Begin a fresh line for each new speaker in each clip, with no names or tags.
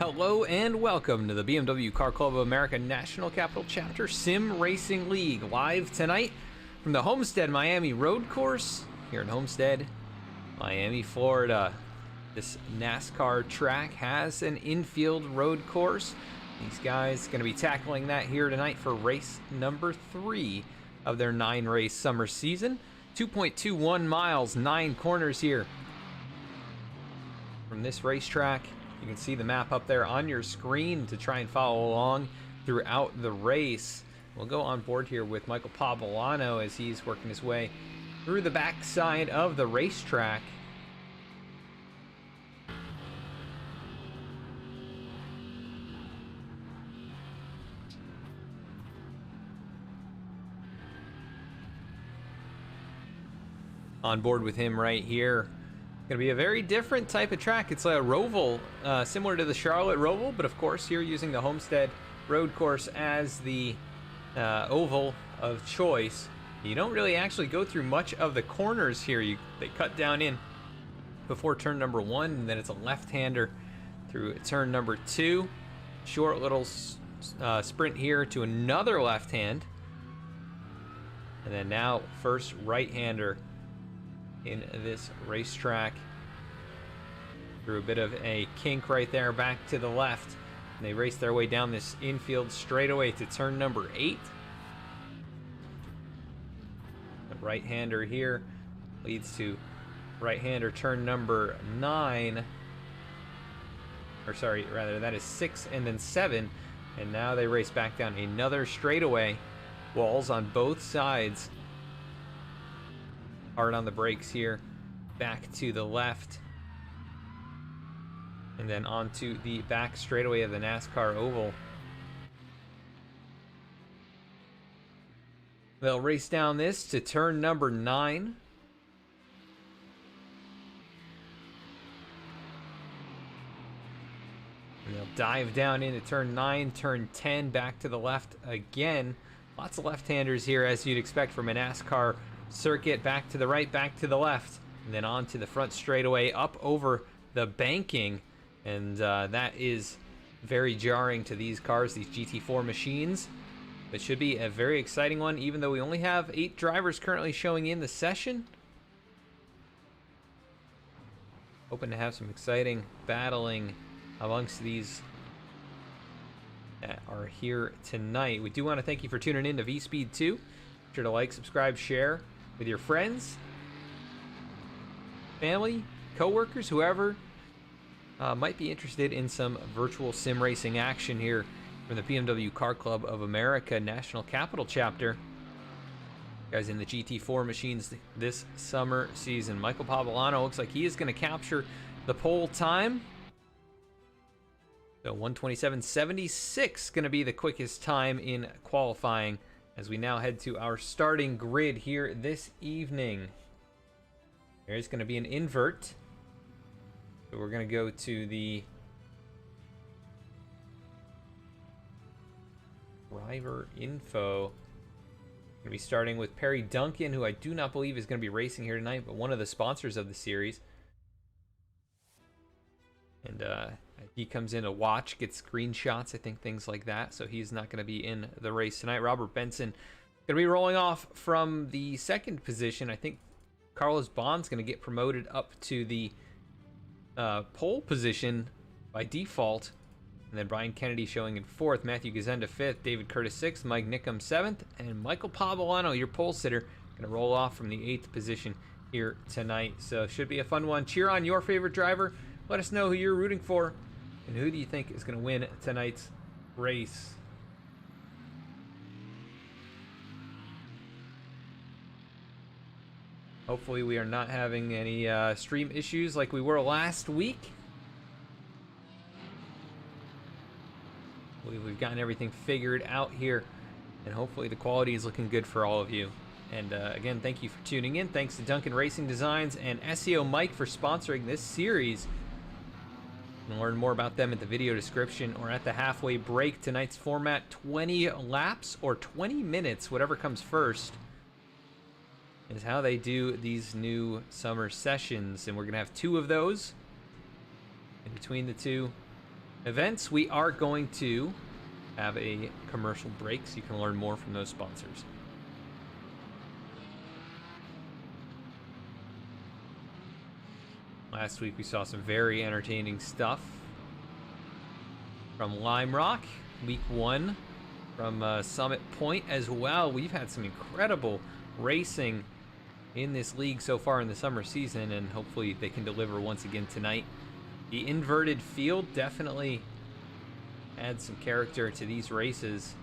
Hello and welcome to the BMW Car Club of America National Capital Chapter Sim Racing League, live tonight from the Homestead-Miami Road Course here in Homestead, Miami, Florida. This NASCAR track has an infield road course. These guys going to be tackling that here tonight for race number 3 of their 9-race summer season. 2.21 miles, 9 corners here from this racetrack. You can see the map up there on your screen to try and follow along throughout the race. We'll go on board here with Michael Pavolano as he's working his way through the backside of the racetrack. On board with him right here. Going to be a very different type of track. It's a Roval, similar to the Charlotte Roval, but of course here using the Homestead Road Course as the oval of choice. You don't really actually go through much of the corners here. They cut down in before turn number 1, and then it's a left-hander through turn number 2. Short little sprint here to another left-hand. And then now first right-hander in this racetrack through a bit of a kink right there, back to the left, and they race their way down this infield straightaway to turn number 8. The right-hander here leads to right-hander turn number 9, or sorry, rather that is 6 and then 7, and now they race back down another straightaway. Walls on both sides. Hard on the brakes here, back to the left, and then onto the back straightaway of the NASCAR oval. They'll race down this to turn number 9. And they'll dive down into turn 9, turn 10, back to the left again. Lots of left-handers here, as you'd expect from a NASCAR circuit. Back to the right, back to the left, and then on to the front straightaway, up over the banking, and that is very jarring to these cars, these GT4 machines. It should be a very exciting one, even though we only have 8 drivers currently showing in the session. Hoping to have some exciting battling amongst these that are here tonight. We do want to thank you for tuning in to V-Speed 2. Be sure to like, subscribe, share with your friends, family, co-workers, whoever might be interested in some virtual sim racing action here from the BMW Car Club of America National Capital Chapter. Guys in the GT4 machines this summer season. Michael Pavolano looks like he is going to capture the pole time. So 1:27.76 going to be the quickest time in qualifying, as we now head to our starting grid here this evening. There's going to be an invert. So we're going to go to the driver info. Going to be starting with Perry Duncan, who I do not believe is going to be racing here tonight, but one of the sponsors of the series. And he comes in to watch, get screenshots, I think, things like that. So he's not going to be in the race tonight. Robert Benson going to be rolling off from the 2nd position. I think Carlos Bond's going to get promoted up to the pole position by default. And then Brian Kennedy showing in 4th, Matthew Gazenda 5th, David Curtis 6th, Mike Nickham 7th, and Michael Pavolano, your pole sitter, going to roll off from the 8th position here tonight. So should be a fun one. Cheer on your favorite driver. Let us know who you're rooting for, and who do you think is going to win tonight's race. Hopefully we are not having any stream issues like we were last week. We've gotten everything figured out here, and hopefully the quality is looking good for all of you. And again, thank you for tuning in. Thanks to Duncan Racing Designs and SEOMike for sponsoring this series. You can learn more about them at the video description or at the halfway break. Tonight's format, 20 laps or 20 minutes, whatever comes first, is how they do these new summer sessions. And we're going to have 2 of those. In between the 2, events, we are going to have a commercial break so you can learn more from those sponsors. Last week we saw some very entertaining stuff from Lime Rock. Week 1 from Summit Point as well. We've had some incredible racing in this league so far in the summer season, and hopefully they can deliver once again tonight. The inverted field definitely adds some character to these races.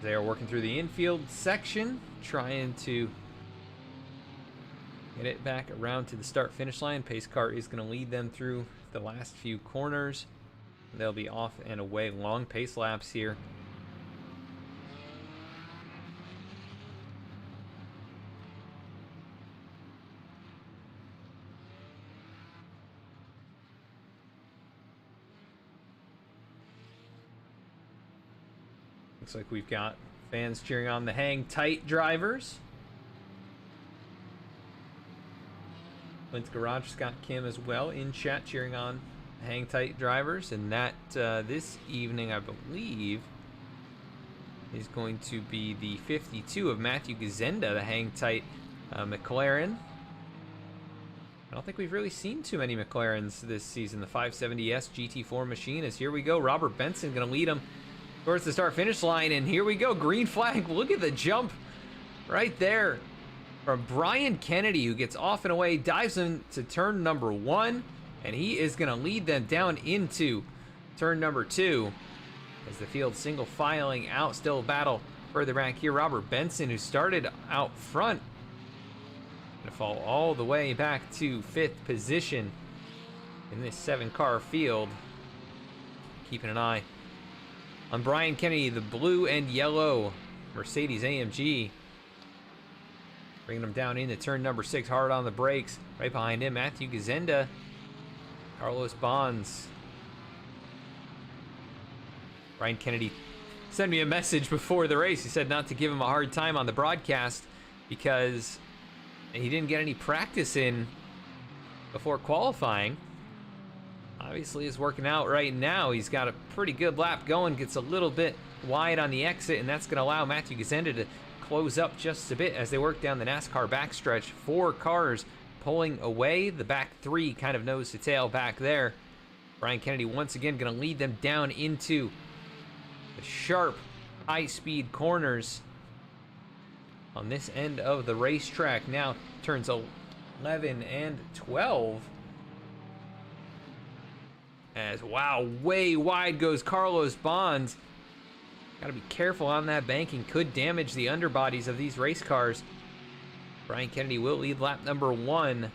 They are working through the infield section, trying to get it back around to the start-finish line. Pace car is going to lead them through the last few corners. They'll be off and away. Long pace laps here. Looks like we've got fans cheering on the hang tight drivers. Clint's Garage, Scott Kim as well in chat cheering on hang tight drivers. And that this evening, I believe, is going to be the 52 of Matthew Gazenda, the hang tight McLaren. I don't think we've really seen too many McLarens this season. The 570S GT4 machine is here we go. Robert Benson going to lead him towards the start finish line, and here we go. Green flag. Look at the jump right there from Brian Kennedy, who gets off and away, dives into turn number 1, and he is going to lead them down into turn number 2 as the field single filing out. Still a battle further back here. Robert Benson, who started out front, going to fall all the way back to 5th position in this 7-car field. Keeping an eye on Brian Kennedy, the blue and yellow Mercedes AMG. Bringing them down into turn number 6, hard on the brakes. Right behind him, Matthew Gazenda, Carlos Bonds. Brian Kennedy sent me a message before the race. He said not to give him a hard time on the broadcast because he didn't get any practice in before qualifying. Obviously it's working out right now. He's got a pretty good lap going, gets a little bit wide on the exit, and that's going to allow Matthew Gazenda to close up just a bit as they work down the NASCAR backstretch. 4 cars pulling away. The back 3 kind of nose to tail back there. Brian Kennedy once again going to lead them down into the sharp, high-speed corners on this end of the racetrack. Now turns 11 and 12. As, wow, way wide goes Carlos Bonds. Got to be careful on that banking. Could damage the underbodies of these race cars. Brian Kennedy will lead lap number 1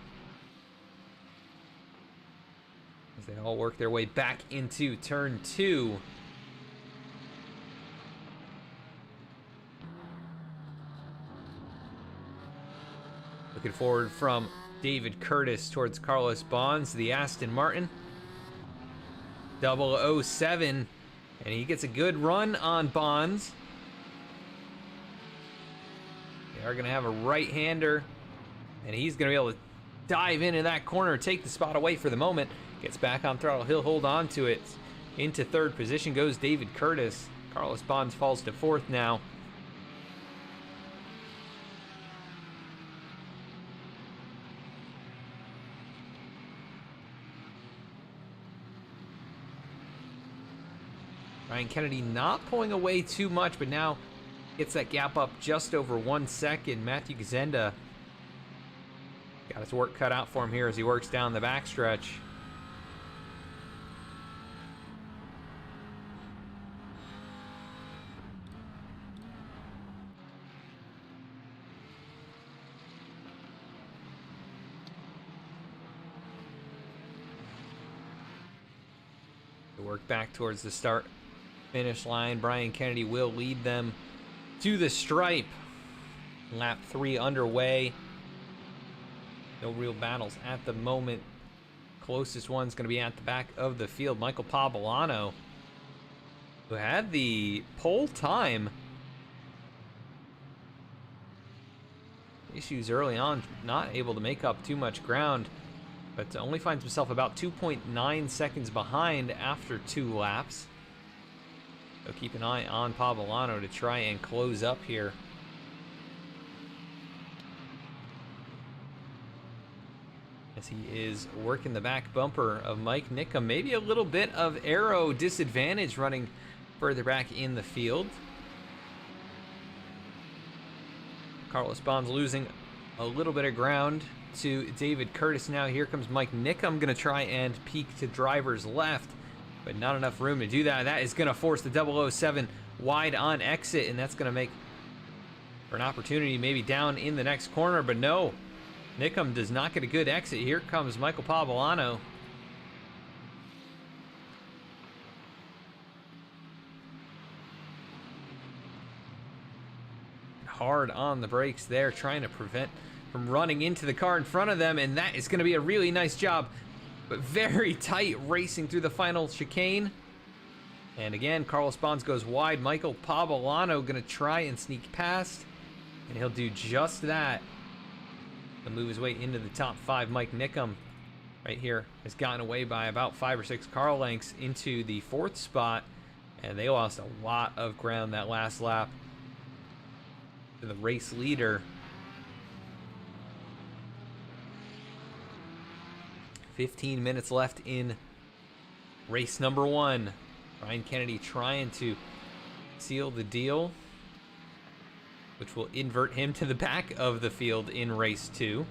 as they all work their way back into turn 2. Looking forward from David Curtis towards Carlos Bonds, the Aston Martin 007, and he gets a good run on Bonds. They are going to have a right-hander, and he's going to be able to dive into that corner, take the spot away for the moment. Gets back on throttle. He'll hold on to it. Into 3rd position goes David Curtis. Carlos Bonds falls to 4th now. Brian Kennedy not pulling away too much, but now gets that gap up just over 1 second. Matthew Gazenda got his work cut out for him here as he works down the backstretch. To work back towards the start finish line. Brian Kennedy will lead them to the stripe. Lap 3 underway. No real battles at the moment. Closest one's going to be at the back of the field. Michael Pavolano who had the pole time issues early on, not able to make up too much ground, but only finds himself about 2.9 seconds behind after 2 laps. So keep an eye on Pavolano to try and close up here. As he is working the back bumper of Mike Nickum. Maybe a little bit of aero disadvantage running further back in the field. Carlos Bonds losing a little bit of ground to David Curtis now. Here comes Mike Nickum, going to try and peek to driver's left, but not enough room to do that. That is going to force the 007 wide on exit, and that's going to make for an opportunity maybe down in the next corner, but no. Nickum does not get a good exit. Here comes Michael Pavolano. Hard on the brakes there, trying to prevent from running into the car in front of them, and that is going to be a really nice job, but very tight racing through the final chicane. And again, Carlos Bonds goes wide. Michael Pavolano going to try and sneak past, and he'll do just that. To move his way into the top 5. Mike Nickum right here has gotten away by about 5 or 6 car lengths into the 4th spot, and they lost a lot of ground that last lap to the race leader. 15 minutes left in race number 1. Brian Kennedy trying to seal the deal, which will invert him to the back of the field in race 2.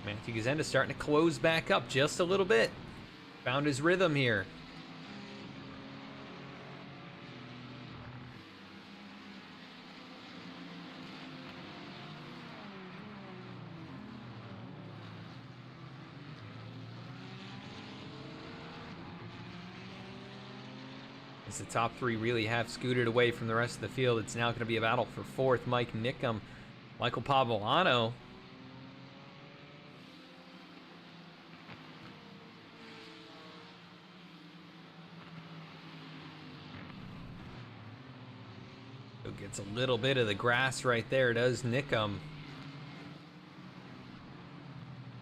Matthew Gazenda starting to close back up just a little bit. Found his rhythm here. As the top 3 really have scooted away from the rest of the field, it's now going to be a battle for 4th. Mike Nickum, Michael Pavolano. Who gets a little bit of the grass right there, does Nickum.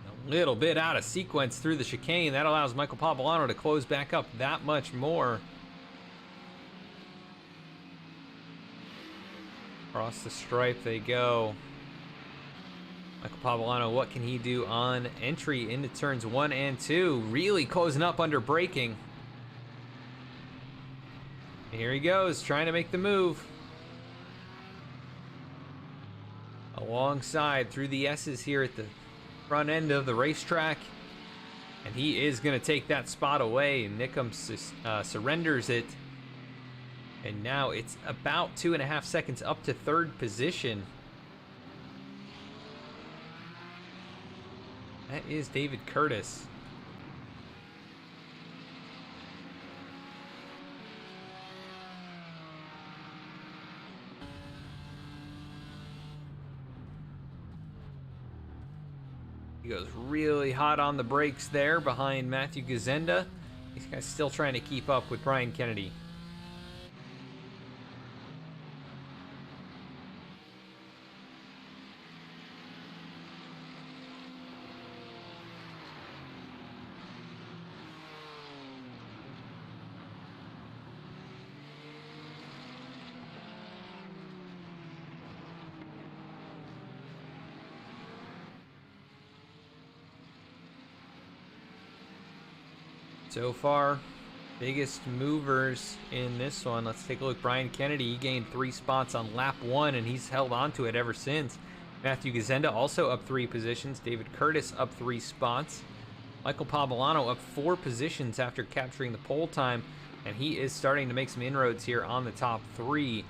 A little bit out of sequence through the chicane. That allows Michael Pavolano to close back up that much more. Across the stripe they go. Michael Pavolano, what can he do on entry into turns 1 and 2? Really closing up under braking. Here he goes, trying to make the move. Alongside through the S's here at the front end of the racetrack. And he is going to take that spot away. Nickum surrenders it. And now it's about 2.5 seconds up to 3rd position. That is David Curtis. He goes really hot on the brakes there behind Matthew Gazenda. These guys still trying to keep up with Brian Kennedy. So far, biggest movers in this one. Let's take a look. Brian Kennedy, he gained 3 spots on lap 1, and he's held on to it ever since. Matthew Gazenda also up 3 positions. David Curtis up 3 spots. Michael Pavolano up 4 positions after capturing the pole time, and he is starting to make some inroads here on the top 3.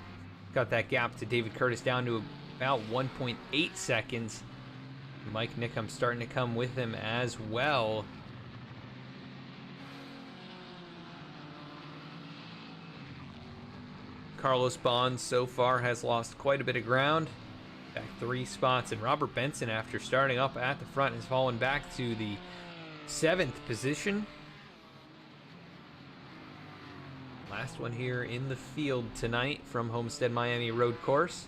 Got that gap to David Curtis down to about 1.8 seconds. Mike Nickum starting to come with him as well. Carlos Bonds so far has lost quite a bit of ground. Back 3 spots, and Robert Benson, after starting up at the front, has fallen back to the 7th position. Last one here in the field tonight from Homestead-Miami Road Course.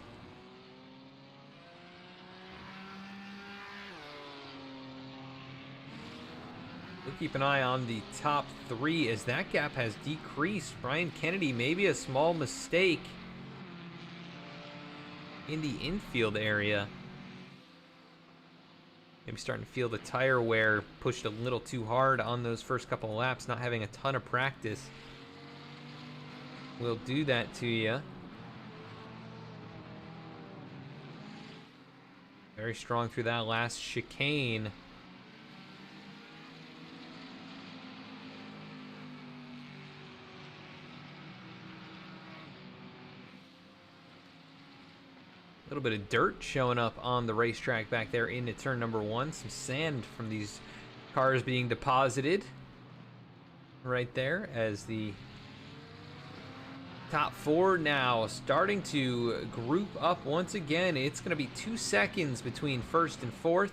We'll keep an eye on the top 3 as that gap has decreased. Brian Kennedy, maybe a small mistake in the infield area. Maybe starting to feel the tire wear, pushed a little too hard on those first couple of laps, not having a ton of practice. Will do that to you. Very strong through that last chicane. A little bit of dirt showing up on the racetrack back there into turn number 1. Some sand from these cars being deposited right there as the top 4 now starting to group up once again. It's going to be 2 seconds between first and fourth.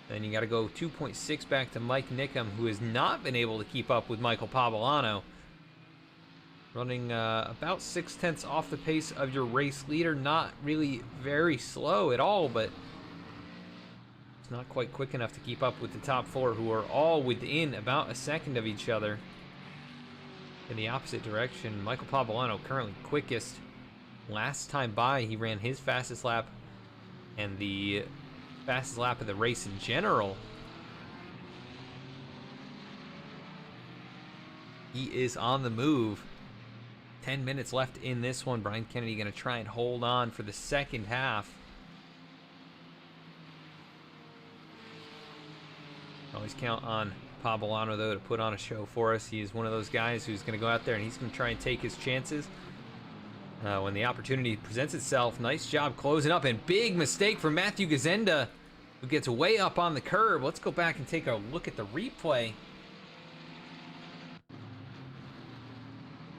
Then you got to go 2.6 back to Mike Nickham, who has not been able to keep up with Michael Pavolano. Running about 0.6 off the pace of your race leader. Not really very slow at all, but it's not quite quick enough to keep up with the top 4, who are all within about a second of each other. In the opposite direction, Michael Pavolano currently quickest. Last time by, he ran his fastest lap and the fastest lap of the race in general. He is on the move. 10 minutes left in this one. Brian Kennedy going to try and hold on for the second half. Always count on Pavolano, though, to put on a show for us. He is one of those guys who's going to go out there and he's going to try and take his chances when the opportunity presents itself. Nice job closing up, and big mistake from Matthew Gazenda, who gets way up on the curb. Let's go back and take a look at the replay.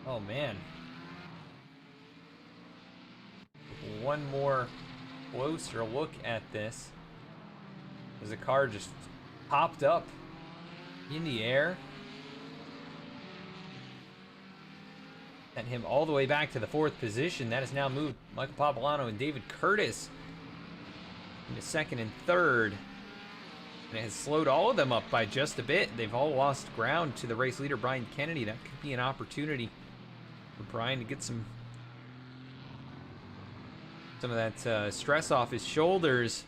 Oh, man. One more closer look at this as the car just popped up in the air. Sent him all the way back to the 4th position. That has now moved Michael Pavolano and David Curtis into 2nd and 3rd. And it has slowed all of them up by just a bit. They've all lost ground to the race leader, Brian Kennedy. That could be an opportunity for Brian to get some of that stress off his shoulders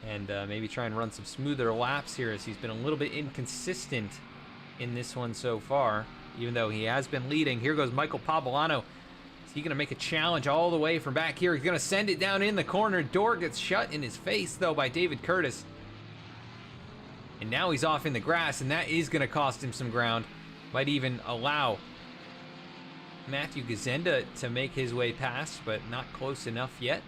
and maybe try and run some smoother laps here, as he's been a little bit inconsistent in this one so far, even though he has been leading. Here goes Michael Pavolano. Is he going to make a challenge all the way from back here? He's going to send it down in the corner. Door gets shut in his face, though, by David Curtis. And now he's off in the grass, and that is going to cost him some ground. Might even allow Matthew Gazenda to make his way past, but not close enough yet.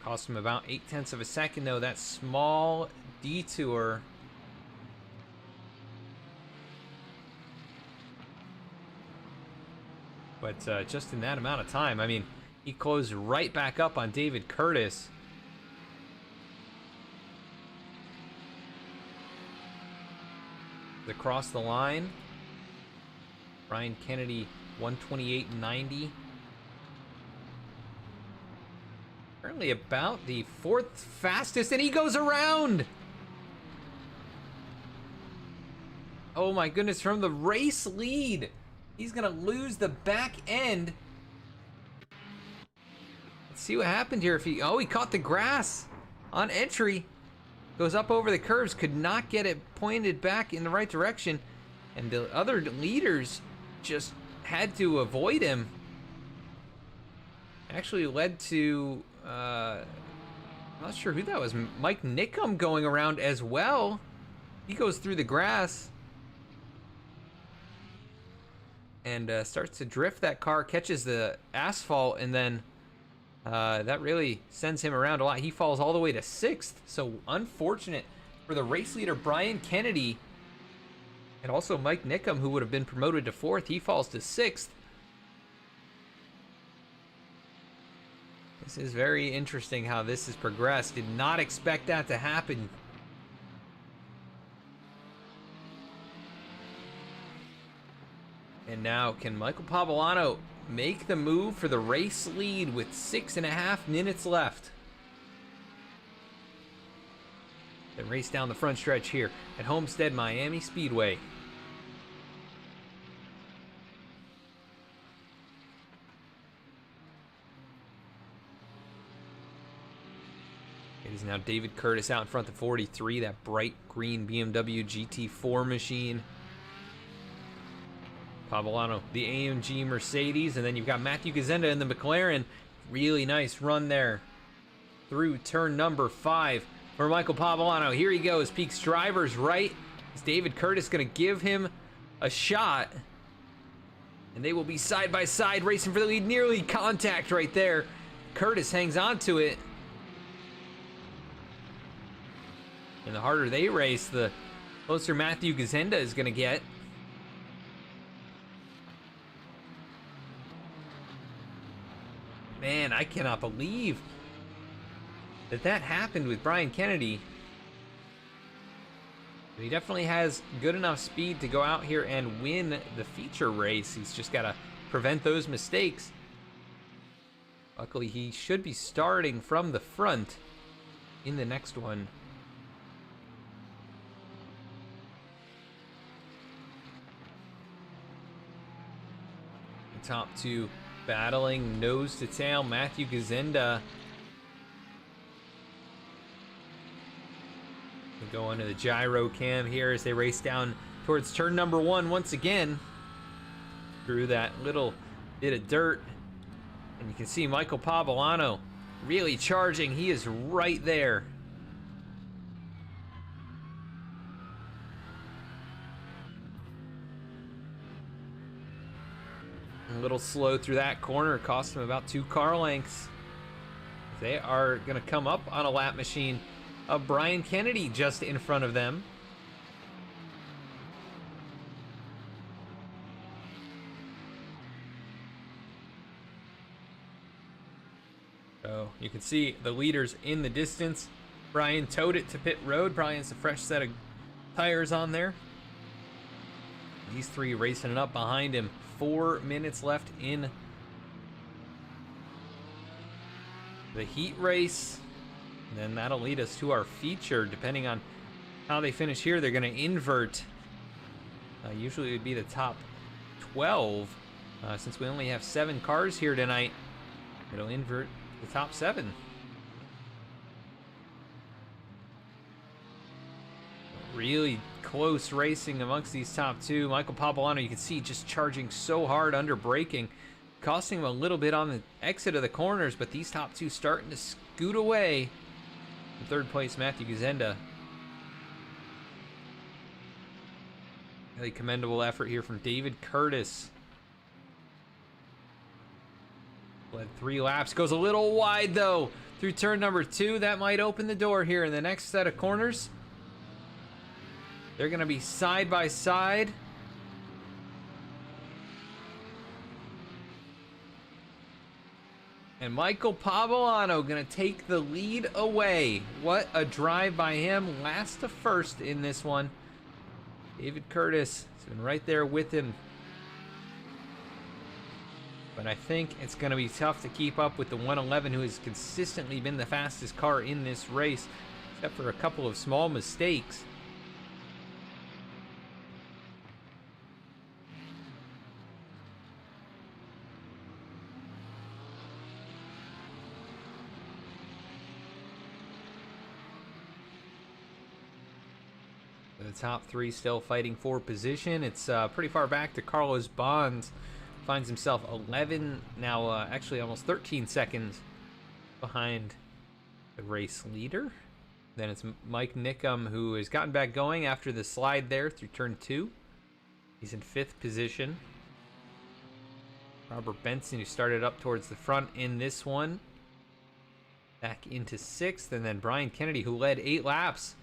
Cost him about 0.8 of a second, though. That small detour. But just in that amount of time, I mean, he closed right back up on David Curtis. Across the line, Brian Kennedy 128.90. Currently about the 4th fastest, and he goes around. Oh my goodness, from the race lead, he's gonna lose the back end. Let's see what happened here. If he caught the grass on entry. Goes up over the curves, could not get it pointed back in the right direction, and the other leaders just had to avoid him. Actually led to, I'm not sure who that was, Mike Nickham going around as well. He goes through the grass and starts to drift that car, catches the asphalt, and then that really sends him around a lot. He falls all the way to 6th. So unfortunate for the race leader, Brian Kennedy, and also Mike Nickham, who would have been promoted to 4th. He falls to 6th. This is very interesting how this has progressed. Did not expect that to happen. And now can Michael Pavolano make the move for the race lead with 6.5 minutes left? Then race down the front stretch here at Homestead-Miami Speedway. It is now David Curtis out in front of 43, that bright green BMW GT4 machine. Pavolano, the AMG Mercedes, and then you've got Matthew Gazenda in the McLaren. Really nice run there through turn number 5 for Michael Pavolano. Here he goes, peaks driver's right. Is David Curtis going to give him a shot? And they will be side by side racing for the lead. Nearly contact right there. Curtis hangs on to it. And the harder they race, the closer Matthew Gazenda is going to get. Man, I cannot believe that happened with Brian Kennedy. But he definitely has good enough speed to go out here and win the feature race. He's just got to prevent those mistakes. Luckily, he should be starting from the front in the next one. The top two battling nose to tail. Matthew Gazenda will go under the gyro cam here as they race down towards turn number 1 once again through that little bit of dirt. And you can see Michael Pavolano really charging. He is right there. A little slow through that corner, cost him about 2 car lengths. They are going to come up on a lap machine of Brian Kennedy just in front of them. So you can see the leaders in the distance. Brian towed it to pit road. Probably has a fresh set of tires on there. These three racing it up behind him. 4 minutes left in the heat race. And then that'll lead us to our feature. Depending on how they finish here, they're going to invert. Usually it would be the top 12. Since we only have 7 cars here tonight, it'll invert the top 7. Really close racing amongst these top 2. Michael Pavolano, you can see just charging so hard under braking, costing him a little bit on the exit of the corners, but these top 2 starting to scoot away. In third place, Matthew Gazenda. Really commendable effort here from David Curtis. Led 3 laps, goes a little wide though through turn number 2. That might open the door here in the next set of corners. They're going to be side by side. And Michael Pavolano going to take the lead away. What a drive by him. Last to first in this one. David Curtis has been right there with him. But I think it's going to be tough to keep up with the 111, who has consistently been the fastest car in this race, except for a couple of small mistakes. The top 3 still fighting for position. It's pretty far back to Carlos Bonds. Finds himself 11, now actually almost 13 seconds behind the race leader. Then it's Mike Nickum, who has gotten back going after the slide there through turn 2. He's in 5th position. Robert Benson, who started up towards the front in this one, back into 6th. And then Brian Kennedy, who led 8 laps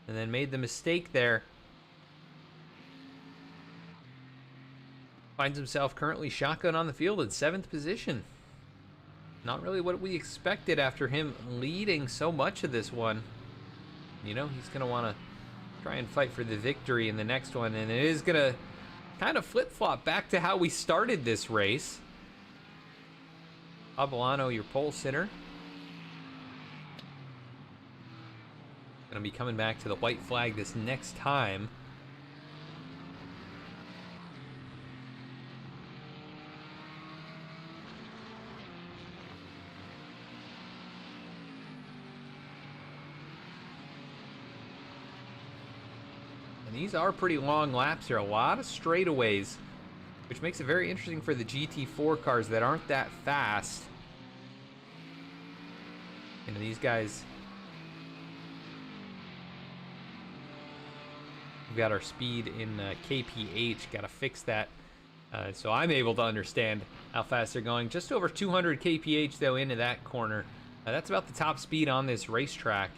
and then made the mistake there, finds himself currently shotgun on the field in 7th position. Not really what we expected after him leading so much of this one. You know, he's going to want to try and fight for the victory in the next one, and it is going to kind of flip-flop back to how we started this race. Abolano, your pole sitter. Gonna be coming back to the white flag this next time. And these are pretty long laps here, a lot of straightaways, which makes it very interesting for the GT4 cars that aren't that fast. You know, these guys, we've got our speed in kph, got to fix that so I'm able to understand how fast they're going. Just over 200 kph though into that corner. That's about the top speed on this racetrack.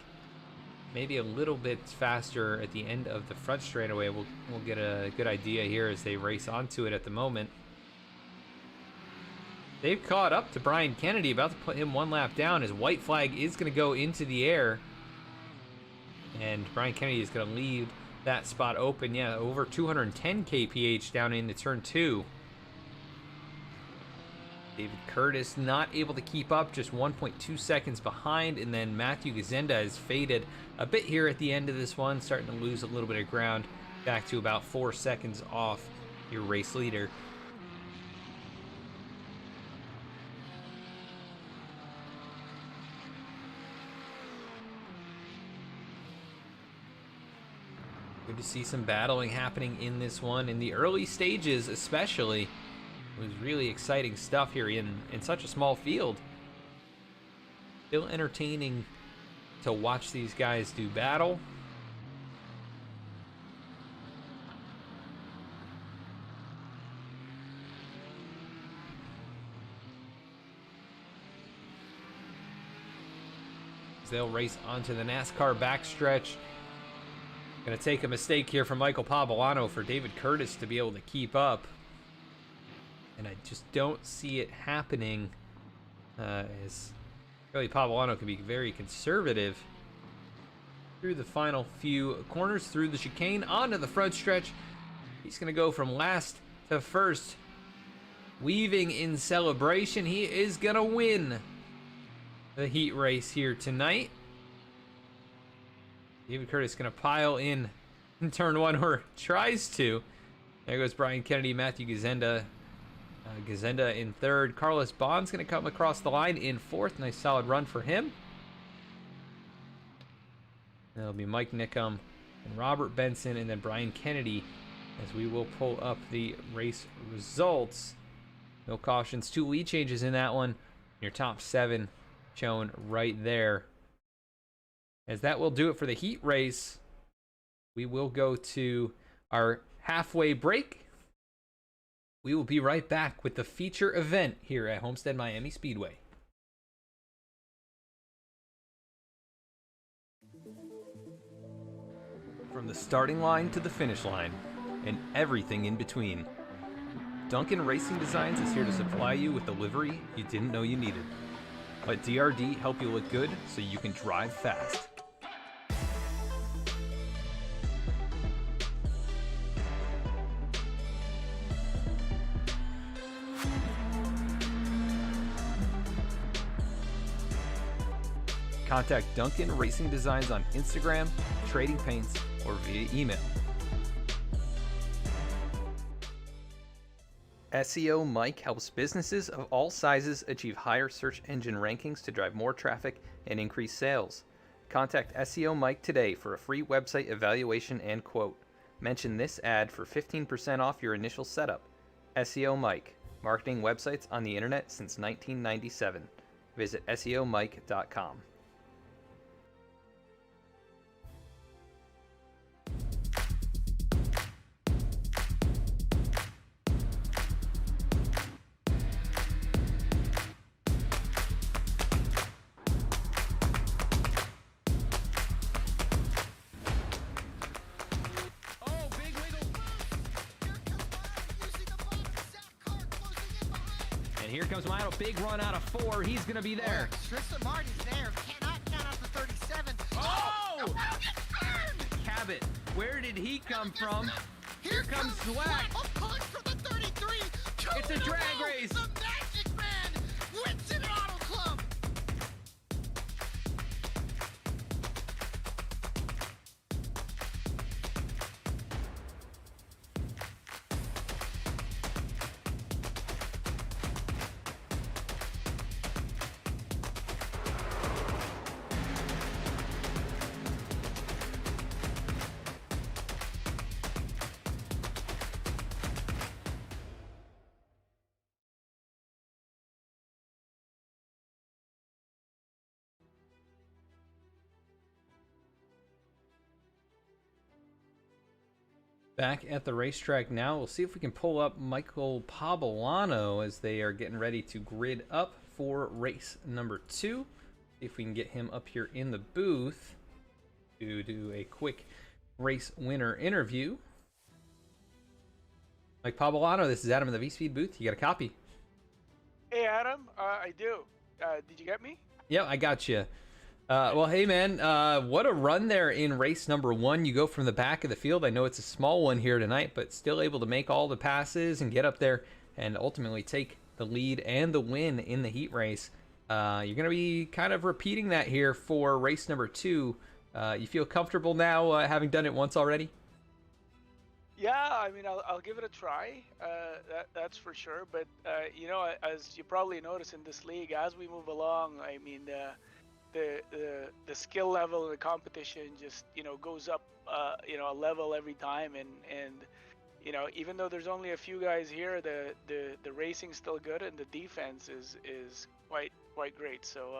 Maybe a little bit faster at the end of the front straightaway. We'll get a good idea here as they race onto it at the moment. They've caught up to Brian Kennedy, about to put him one lap down. His white flag is going to go into the air. And Brian Kennedy is going to leave that spot open. Yeah, over 210 kph down into turn 2. David Curtis not able to keep up, just 1.2 seconds behind, and then Matthew Gazenda has faded a bit here at the end of this one, starting to lose a little bit of ground, back to about 4 seconds off your race leader. Good to see some battling happening in this one, in the early stages especially. It was really exciting stuff here in such a small field. Still entertaining to watch these guys do battle. They'll race onto the NASCAR backstretch. Gonna take a mistake here from Michael Pavolano for David Curtis to be able to keep up. And I just don't see it happening, as really Pavolano can be very conservative through the final few corners, through the chicane, onto the front stretch. He's going to go from last to first, weaving in celebration. He is going to win the heat race here tonight. David Curtis going to pile in turn 1, or tries to. There goes Brian Kennedy, Matthew Gazenda. Gazenda in third. Carlos Bond's going to come across the line in fourth. Nice solid run for him. That'll be Mike Nickum and Robert Benson, and then Brian Kennedy, as we will pull up the race results. No cautions, 2 lead changes in that one. Your top 7 shown right there. As that will do it for the heat race, we will go to our halfway break. We will be right back with the feature event here at Homestead-Miami Speedway. From the starting line to the finish line, and everything in between, Duncan Racing Designs is here to supply you with the livery you didn't know you needed. Let DRD help you look good so you can drive fast. Contact Duncan Racing Designs on Instagram, trading paints, or via email. SEOMike helps businesses of all sizes achieve higher search engine rankings to drive more traffic and increase sales. Contact SEOMike today for a free website evaluation and quote. Mention this ad for 15% off your initial setup. SEOMike, marketing websites on the internet since 1997. Visit SEOMike.com. Here comes Milo, big run out of 4. He's going to be there.
Tristan Martin's there. Cannot count out the 37.
Oh! Cabot, where did he come from? Here comes Zwack. Back at the racetrack now. We'll see if we can pull up Michael Pabolano as they are getting ready to grid up for race number 2. See if we can get him up here in the booth to do a quick race winner interview. Mike Pabolano, this is Adam in the V-Speed booth. You got a copy?
Hey, Adam. I do. Did you get me?
Yeah, I got you. Well, hey, man, what a run there in race number 1. You go from the back of the field. I know it's a small one here tonight, but still able to make all the passes and get up there and ultimately take the lead and the win in the heat race. You're going to be kind of repeating that here for race number 2. You feel comfortable now having done it once already?
Yeah, I mean, I'll give it a try. That's for sure. But, you know, as you probably notice in this league, as we move along, I mean, the skill level of the competition just, you know, goes up, you know, a level every time. And you know, even though there's only a few guys here, the racing's still good and the defense is quite great. So,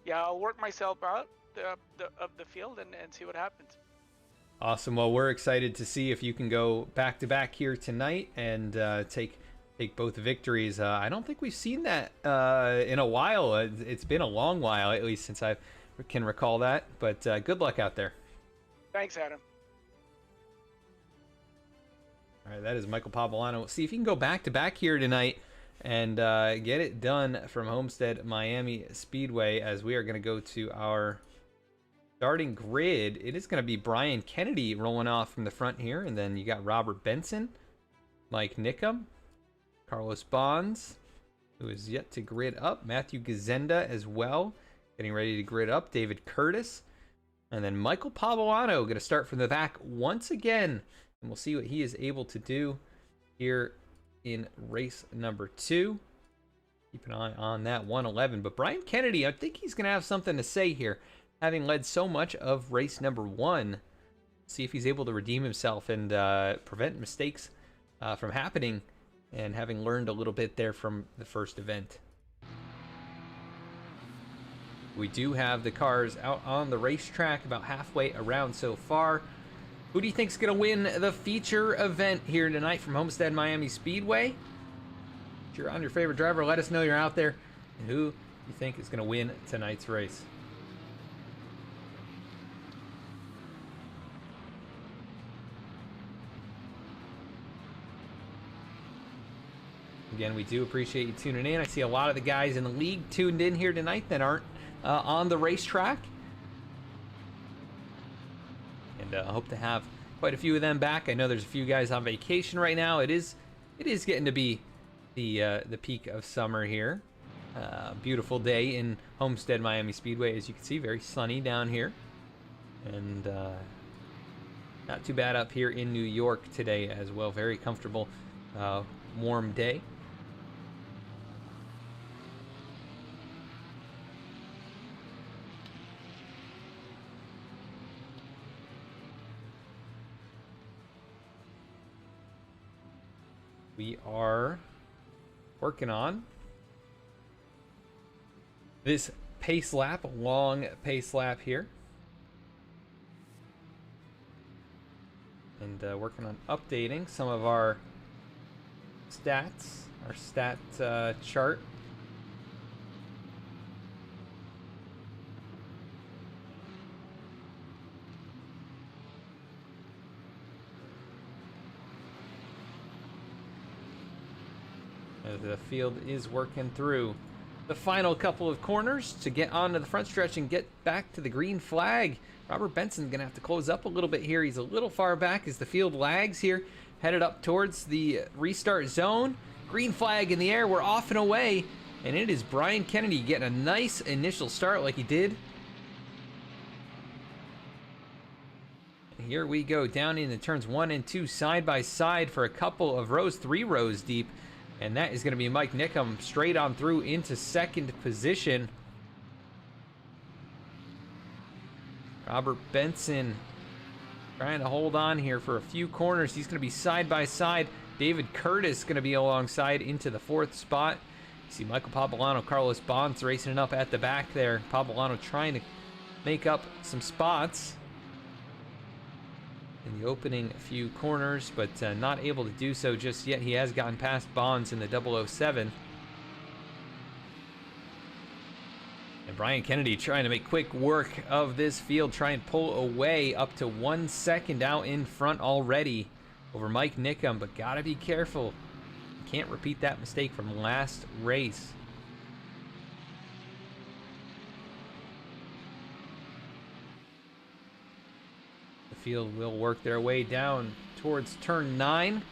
yeah, I'll work myself out of the field and see what happens.
Awesome. Well, we're excited to see if you can go back to back here tonight and take both victories. I don't think we've seen that in a while. It's been a long while, at least since I can recall that. But good luck out there.
Thanks, Adam.
All right, that is Michael Pabolano. We'll see if you can go back to back here tonight and get it done from Homestead-Miami Speedway, as we are going to go to our starting grid. It is going to be Brian Kennedy rolling off from the front here, and then you got Robert Benson, Mike Nickum, Carlos Bonds, who is yet to grid up, Matthew Gazenda as well, getting ready to grid up, David Curtis, and then Michael Pabolano going to start from the back once again, and we'll see what he is able to do here in race number 2. Keep an eye on that 111, but Brian Kennedy, I think he's going to have something to say here, having led so much of race number 1. See if he's able to redeem himself and prevent mistakes from happening, and having learned a little bit there from the first event. We do have the cars out on the racetrack about halfway around so far. Who do you think is going to win the feature event here tonight from Homestead-Miami Speedway? If you're on your favorite driver, let us know you're out there and who you think is going to win tonight's race. Again, we do appreciate you tuning in. I see a lot of the guys in the league tuned in here tonight that aren't on the racetrack. And I hope to have quite a few of them back. I know there's a few guys on vacation right now. It is getting to be the peak of summer here. Beautiful day in Homestead-Miami Speedway, as you can see. Very sunny down here. And not too bad up here in New York today as well. Very comfortable, warm day. We are working on this pace lap, a long pace lap here. And working on updating some of our stats, our stat chart. The field is working through the final couple of corners to get onto the front stretch and get back to the green flag. Robert Benson's going to have to close up a little bit here. He's a little far back as the field lags here, headed up towards the restart zone. Green flag in the air. We're off and away, and it is Brian Kennedy getting a nice initial start like he did. And here we go down into turns 1 and 2 side by side for a couple of rows, 3 rows deep. And that is going to be Mike Nickum straight on through into second position. Robert Benson trying to hold on here for a few corners. He's going to be side by side. David Curtis going to be alongside into the 4th spot. You see Michael Pabolano, Carlos Bonds racing it up at the back there. Pabolano trying to make up some spots. in the opening few corners, but not able to do so just yet. He has gotten past Bonds in the 007. And Brian Kennedy trying to make quick work of this field, try and pull away, up to 1 second out in front already over Mike Nickum, but gotta be careful. Can't repeat that mistake from last race. The field will work their way down towards turn 9.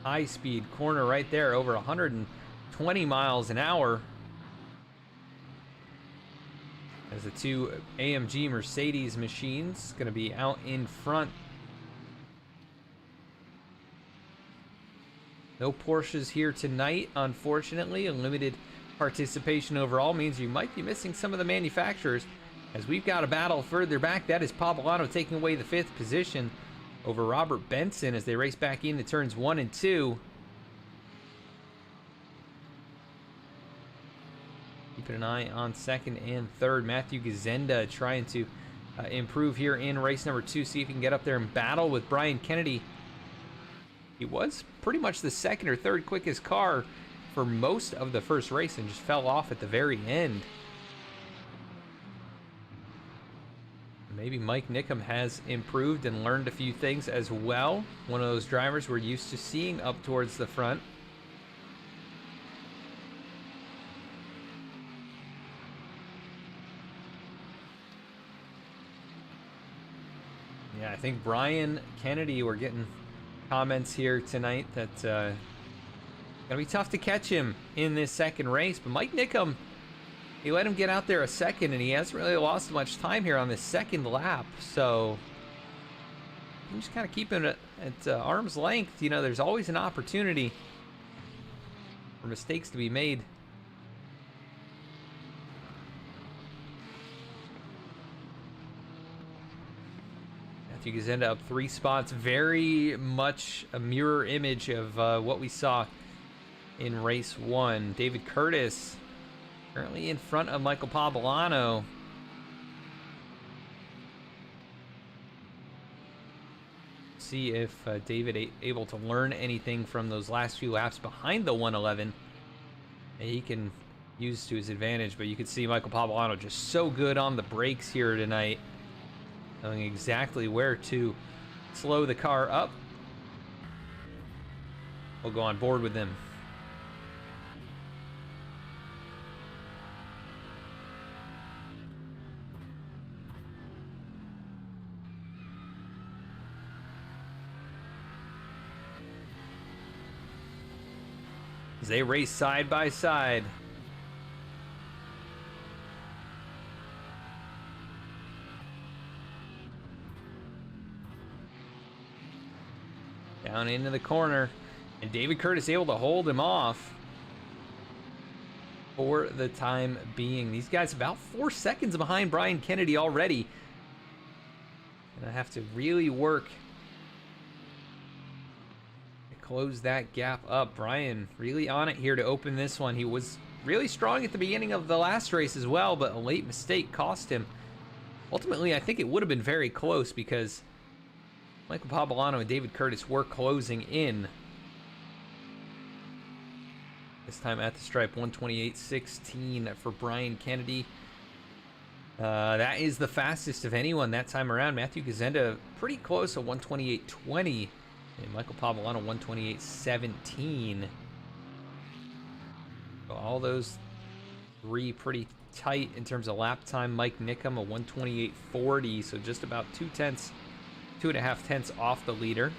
High speed corner right there, over 120 miles an hour. As the two AMG Mercedes machines going to be out in front. No Porsches here tonight, unfortunately. A limited participation overall means you might be missing some of the manufacturers. As we've got a battle further back, that is Poblano taking away the 5th position over Robert Benson as they race back into turns 1 and 2. Keeping an eye on 2nd and 3rd. Matthew Gazenda trying to improve here in race number 2. See if he can get up there and battle with Brian Kennedy. He was pretty much the 2nd or 3rd quickest car for most of the first race and just fell off at the very end. Maybe Mike Nickum has improved and learned a few things as well. One of those drivers we're used to seeing up towards the front. Yeah, I think Brian Kennedy, we're getting comments here tonight that gonna be tough to catch him in this 2nd race. But Mike Nickum, he let him get out there a 2nd, and he hasn't really lost much time here on this 2nd lap. So I'm just kind of keeping it at arm's length. You know, there's always an opportunity for mistakes to be made. Matthew Gazenda up 3 spots. Very much a mirror image of what we saw in race 1. David Curtis currently in front of Michael Poblano. See if David able to learn anything from those last few laps behind the 111 that he can use to his advantage. But you can see Michael Poblano just so good on the brakes here tonight, knowing exactly where to slow the car up. We'll go on board with him. As they race side by side. Down into the corner, and David Curtis able to hold him off for the time being. These guys about 4 seconds behind Brian Kennedy already. And I have to really work close that gap up. Brian really on it here to open this one. He was really strong at the beginning of the last race as well, but a late mistake cost him. Ultimately, I think it would have been very close because Michael Poblano and David Curtis were closing in. This time at the stripe, 128.16 for Brian Kennedy. That is the fastest of anyone that time around. Matthew Gazenda pretty close at 128.20. And Michael Poblano 128.17. So all those three pretty tight in terms of lap time. Mike Nickum a 128.40, so just about 2.5 tenths off the leader.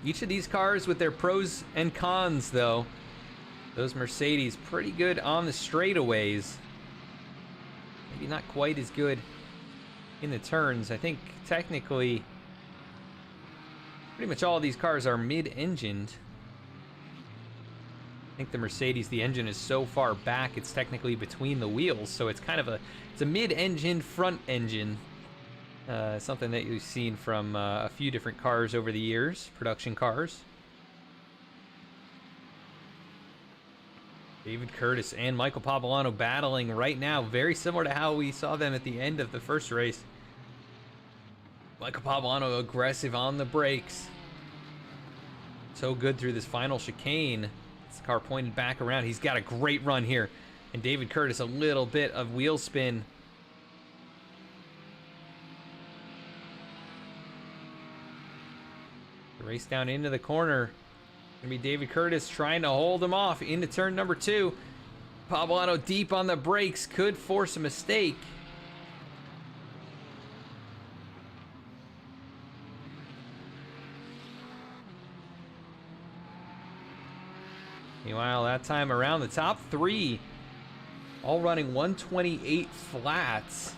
Each of these cars with their pros and cons, though. Those Mercedes pretty good on the straightaways. Maybe not quite as good in the turns. I think technically pretty much all of these cars are mid-engined. I think the Mercedes, the engine is so far back, it's technically between the wheels, so it's kind of it's a mid-engine, front engine. Something that you've seen from a few different cars over the years, production cars. David Curtis and Michael Pavolano battling right now, very similar to how we saw them at the end of the first race. Michael Pavolano aggressive on the brakes. So good through this final chicane. This car pointed back around. He's got a great run here. And David Curtis, a little bit of wheel spin. The race down into the corner. Gonna be David Curtis trying to hold him off into turn number 2. Pavolano deep on the brakes, could force a mistake. Meanwhile, that time around, the top 3 all running 128 flats.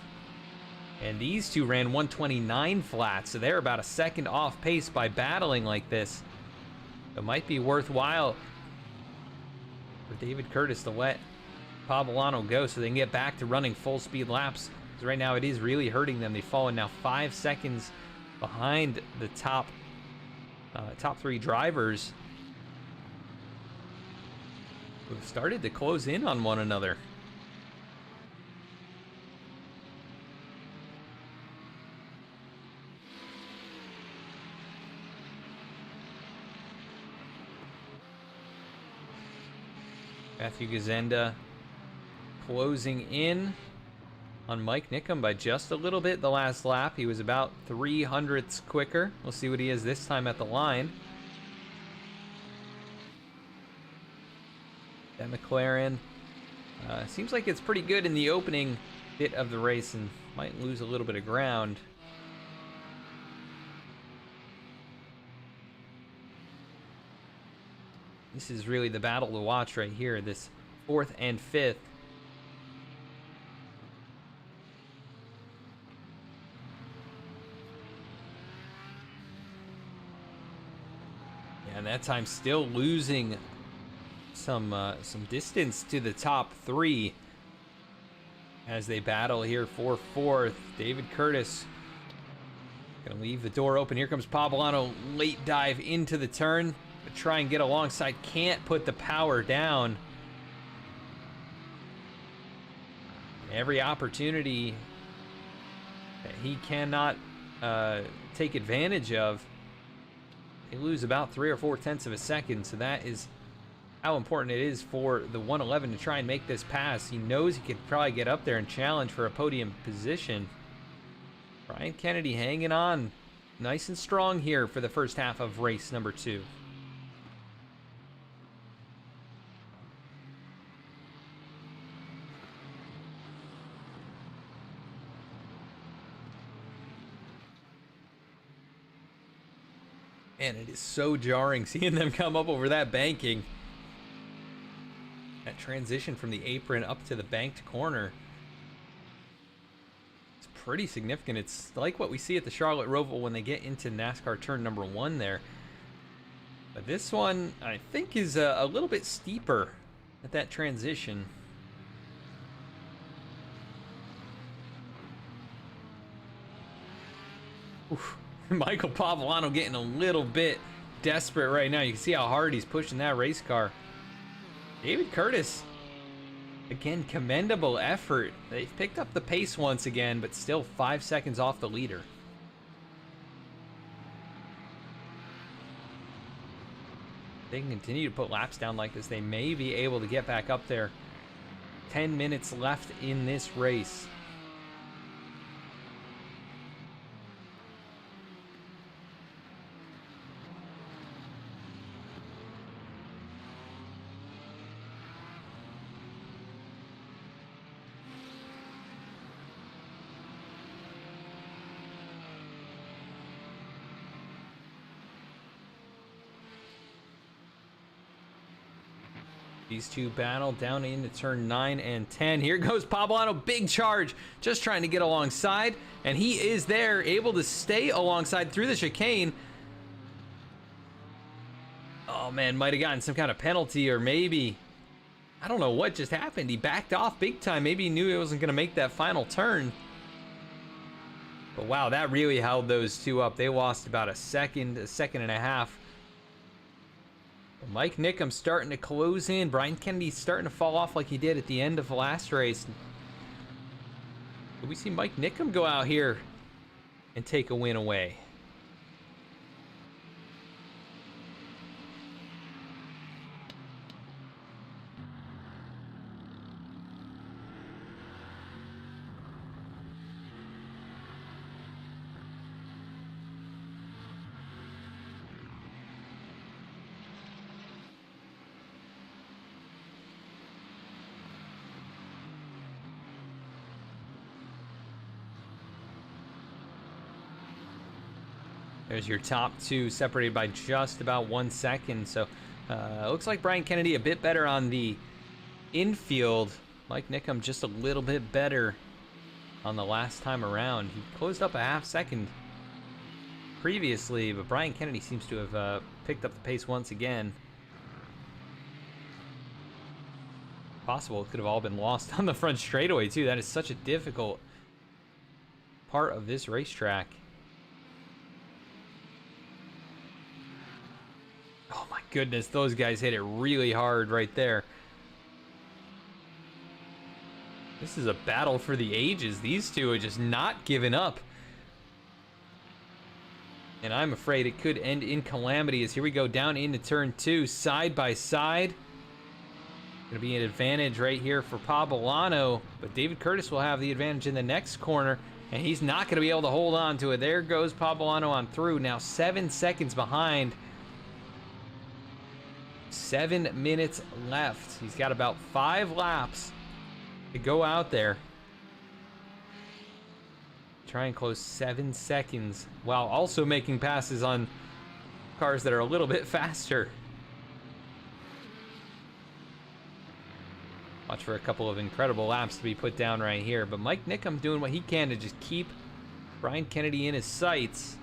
And these two ran 129 flats, so they're about a second off pace by battling like this. It might be worthwhile for David Curtis to let Pavolano go so they can get back to running full speed laps. Because right now it is really hurting them. They've fallen now 5 seconds behind the top 3 drivers, who have started to close in on one another. Matthew Gazenda closing in on Mike Nickham by just a little bit the last lap. He was about 0.03 quicker. We'll see what he is this time at the line. That McLaren seems like it's pretty good in the opening bit of the race and might lose a little bit of ground. This is really the battle to watch right here, this 4th and 5th. Yeah, and that time still losing some distance to the top 3 as they battle here for 4th. David Curtis gonna leave the door open. Here comes Pavolano, late dive into the turn. Try and get alongside, can't put the power down. Every opportunity that he cannot take advantage of, they lose about 3 or 4 tenths of a second. So that is how important it is for the 111 to try and make this pass. He knows he could probably get up there and challenge for a podium position. Brian Kennedy hanging on nice and strong here for the first half of race number 2. Man, it is so jarring seeing them come up over that banking. That transition from the apron up to the banked corner. It's pretty significant. It's like what we see at the Charlotte Roval when they get into NASCAR turn number 1 there. But this one, I think, is a little bit steeper at that transition. Oof. Michael Pavolano getting a little bit desperate right now. You can see how hard he's pushing that race car. David Curtis, again, commendable effort. They've picked up the pace once again, but still 5 seconds off the leader. They can continue to put laps down like this, they may be able to get back up there. 10 minutes left in this race. These two battle down into turn 9 and 10. Here goes Pavolano, big charge, just trying to get alongside, and he is there, able to stay alongside through the chicane. Oh man, might have gotten some kind of penalty, or maybe, I don't know what just happened. He backed off big time. Maybe he knew he wasn't going to make that final turn. But wow, that really held those two up. They lost about a second and a half Mike Nickum starting to close in. Brian Kennedy's starting to fall off like he did at the end of the last race. But we see Mike Nickum go out here and take a win away. There's your top two separated by just about 1 second. So looks like Brian Kennedy a bit better on the infield. Mike Nickum just a little bit better on the last time around. He closed up a half second previously, but Brian Kennedy seems to have picked up the pace once again. Possible it could have all been lost on the front straightaway too. That is such a difficult part of this racetrack. Oh my goodness, those guys hit it really hard right there. This is a battle for the ages. These two are just not giving up. And I'm afraid it could end in calamity as here we go down into turn 2, side by side. Gonna be an advantage right here for Pabolano, but David Curtis will have the advantage in the next corner, and he's not gonna be able to hold on to it. There goes Pabolano on through, now 7 seconds behind. 7 minutes left. He's got about 5 laps to go out there. Try and close 7 seconds while also making passes on cars that are a little bit faster. Watch for a couple of incredible laps to be put down right here. But Mike Nickum doing what he can to just keep Brian Kennedy in his sights.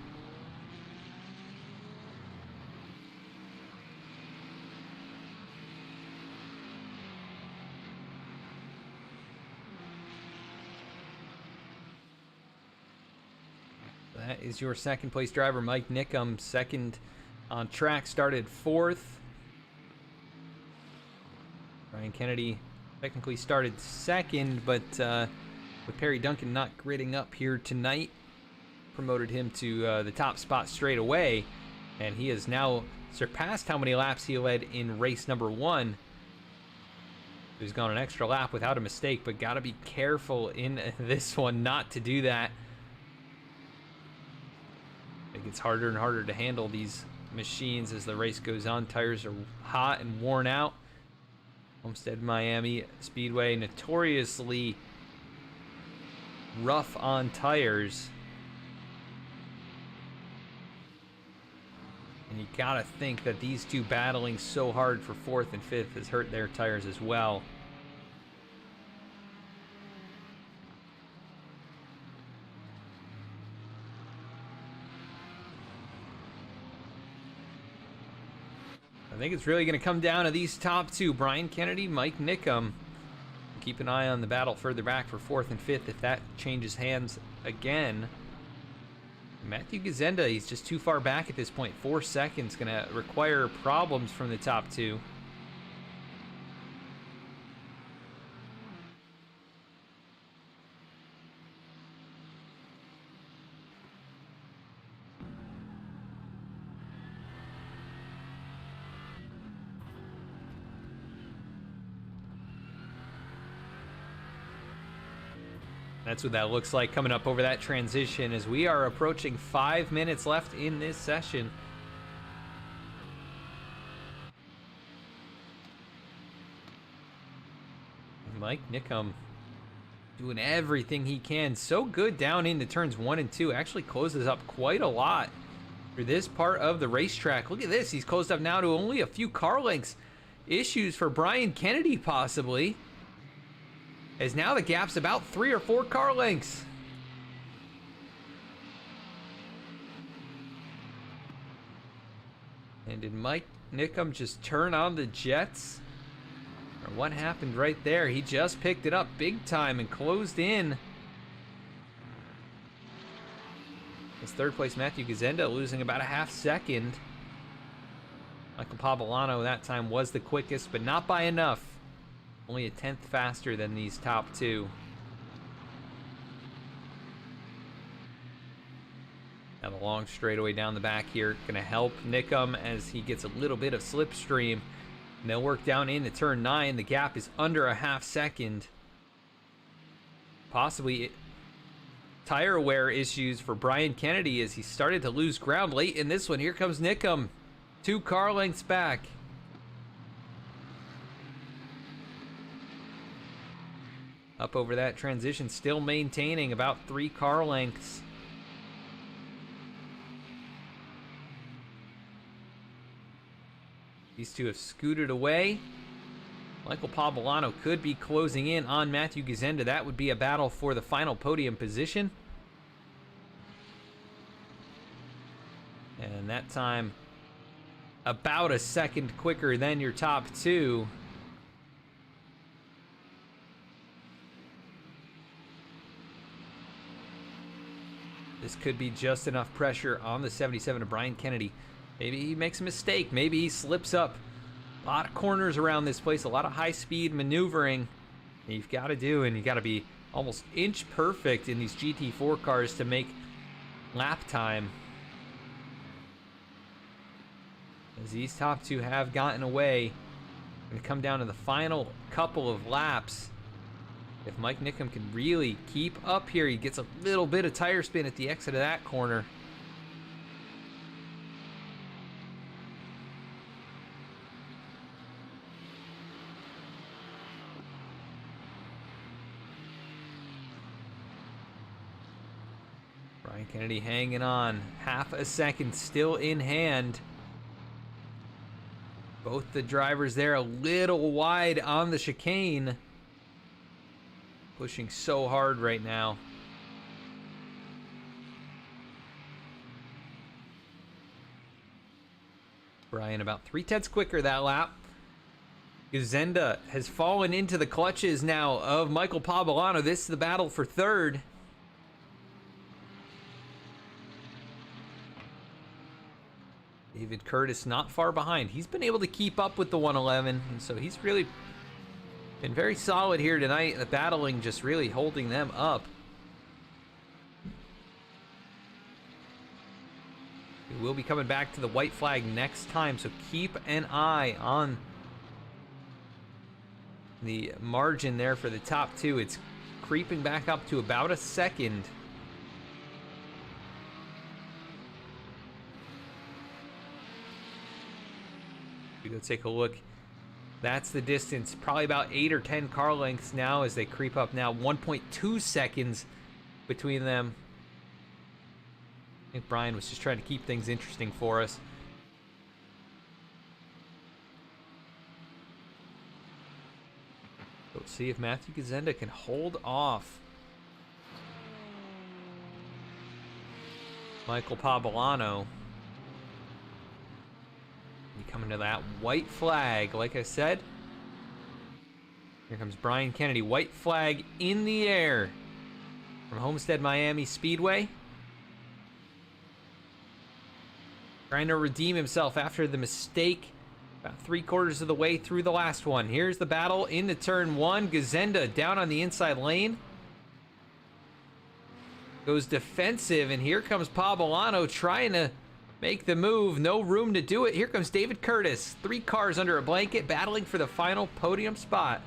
That is your second place driver, Mike Nickum. Second on track, started 4th. Brian Kennedy technically started 2nd, but with Perry Duncan not gridding up here tonight, promoted him to the top spot straight away. And he has now surpassed how many laps he led in race number 1. He's gone an extra lap without a mistake, but got to be careful in this one not to do that. It gets harder and harder to handle these machines as the race goes on. Tires are hot and worn out. Homestead-Miami Speedway, notoriously rough on tires. And you gotta think that these two battling so hard for 4th and 5th has hurt their tires as well. I think it's really going to come down to these top two, Brian Kennedy, Mike Nickum. Keep an eye on the battle further back for 4th and 5th if that changes hands again. Matthew Gazenda, he's just too far back at this point. 4 seconds, going to require problems from the top two. That's what that looks like coming up over that transition as we are approaching 5 minutes left in this session. Mike Nickum doing everything he can. So good down into turns 1 and 2. Actually closes up quite a lot for this part of the racetrack. Look at this. He's closed up now to only a few car lengths. Issues for Brian Kennedy possibly, as now the gap's about 3 or 4 car lengths. And did Mike Nickum just turn on the jets? Or what happened right there? He just picked it up big time and closed in. His 3rd place Matthew Gazenda losing about a half second. Michael Pavolano that time was the quickest, but not by enough. Only a tenth faster than these top two. Now the long straightaway down the back here going to help Nickum as he gets a little bit of slipstream. And they'll work down into turn 9. The gap is under a half second. Possibly tire wear issues for Brian Kennedy as he started to lose ground late in this one. Here comes Nickum. 2 car lengths back. Up over that transition, still maintaining about 3 car lengths. These two have scooted away. Michael Pavolano could be closing in on Matthew Gazenda. That would be a battle for the final podium position. And that time, about a second quicker than your top two. This could be just enough pressure on the 77 of Brian Kennedy. Maybe he makes a mistake. Maybe he slips up. A lot of corners around this place. A lot of high-speed maneuvering. You've got to do, and you got to be almost inch perfect in these GT4 cars to make lap time. As these top two have gotten away, going to come down to the final couple of laps. If Mike Nickum can really keep up here, he gets a little bit of tire spin at the exit of that corner. Brian Kennedy hanging on. Half a second still in hand. Both the drivers there a little wide on the chicane. Pushing so hard right now. Brian about 3/10 quicker that lap. Gazenda has fallen into the clutches now of Michael Pavolano. This is the battle for third. David Curtis not far behind. He's been able to keep up with the 111, and so he's really been very solid here tonight. The battling just really holding them up. We will be coming back to the white flag next time, so keep an eye on the margin there for the top two. It's creeping back up to about a second. We go take a look. That's the distance, probably about 8 or 10 car lengths now as they creep up now. 1.2 seconds between them. I think Brian was just trying to keep things interesting for us. Let's see if Matthew Gazenda can hold off Michael Pavolano. You coming to that white flag, like I said. Here comes Brian Kennedy. White flag in the air from Homestead-Miami Speedway. Trying to redeem himself after the mistake about 3/4 of the way through the last one. Here's the battle into turn 1. Gazenda down on the inside lane. Goes defensive, and here comes Pavolano trying to make the move. No room to do it. Here comes David Curtis. 3 cars under a blanket, battling for the final podium spot.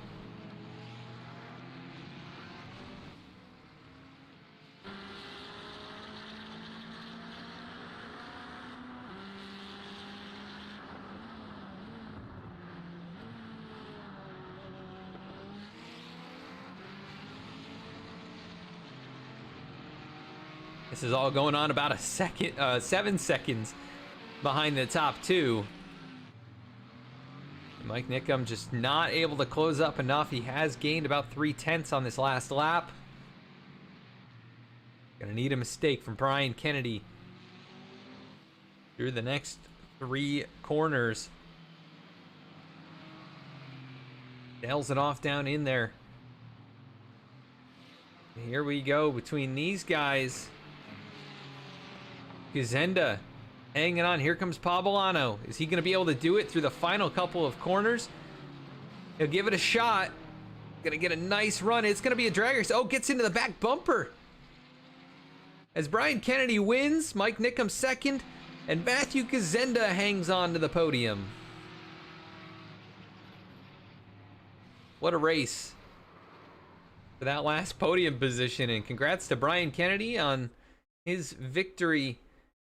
This is all going on about a second, 7 seconds behind the top two. Mike Nickum just not able to close up enough. He has gained about 3/10 on this last lap. Gonna need a mistake from Brian Kennedy through the next 3 corners. Nails it off down in there. Here we go between these guys. Gazenda Hanging on. Here comes Pablano. Is he going to be able to do it through the final couple of corners? He'll give it a shot. Going to get a nice run. It's going to be a drag race. Oh, gets into the back bumper. As Brian Kennedy wins, Mike Nickum second, and Matthew Gazenda hangs on to the podium. What a race for that last podium position, and congrats to Brian Kennedy on his victory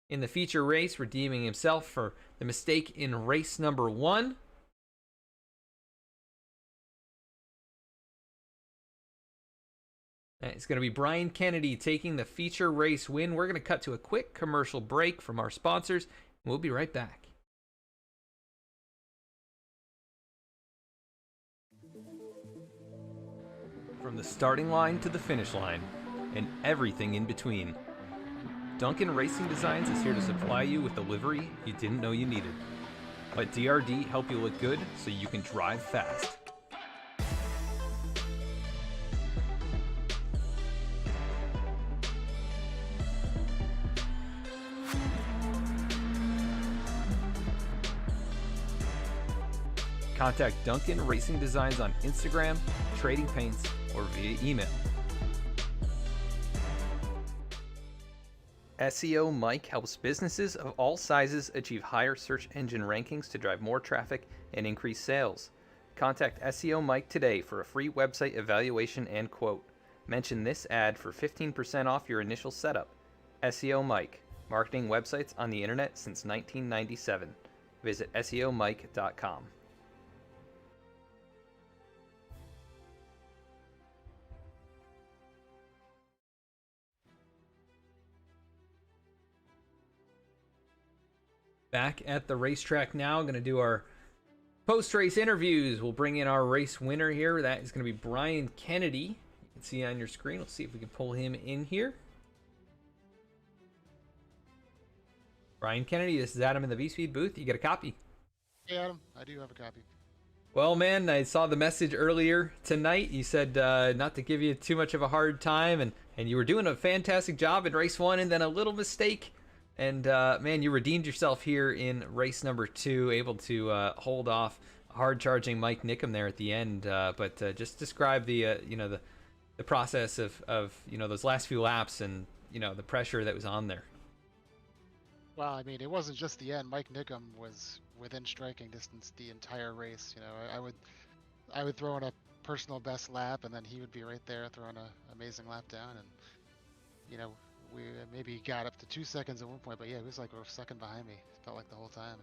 in the feature race, redeeming himself for the mistake in race number 1. It's going to be Brian Kennedy taking the feature race win. We're going to cut to a quick commercial break from our sponsors, and we'll be right back. From the starting line to the finish line, and everything in between, Duncan Racing Designs is here to supply you with the livery you didn't know you needed. Let DRD help you look good so you can drive fast. Contact Duncan Racing Designs on Instagram, trading paints, or via email. SEOMike helps businesses of all sizes achieve higher search engine rankings to drive more traffic and increase sales. Contact SEOMike today for a free website evaluation and quote. Mention this ad for 15% off your initial setup. SEOMike, marketing websites on the internet since 1997. Visit SEOMike.com. Back at the racetrack now, going to do our post-race interviews. We'll bring in our race winner here. That is going to be Brian Kennedy. You can see on your screen. Let's see if we can pull him in here. Brian Kennedy, this is Adam in the V-Speed booth. You get a copy.
Hey, Adam. I do have a copy.
Well, man, I saw the message earlier tonight. You said not to give you too much of a hard time, and you were doing a fantastic job in race 1, and then a little mistake. And, man, you redeemed yourself here in race number 2, able to hold off hard-charging Mike Nickum there at the end. But just describe the, the process of, those last few laps and, the pressure that was on there.
Well, I mean, it wasn't just the end. Mike Nickum was within striking distance the entire race. I would throw in a personal best lap, and then he would be right there throwing an amazing lap down. And, we maybe got up to 2 seconds at one point, but yeah, it was like a second behind me. It felt like the whole time.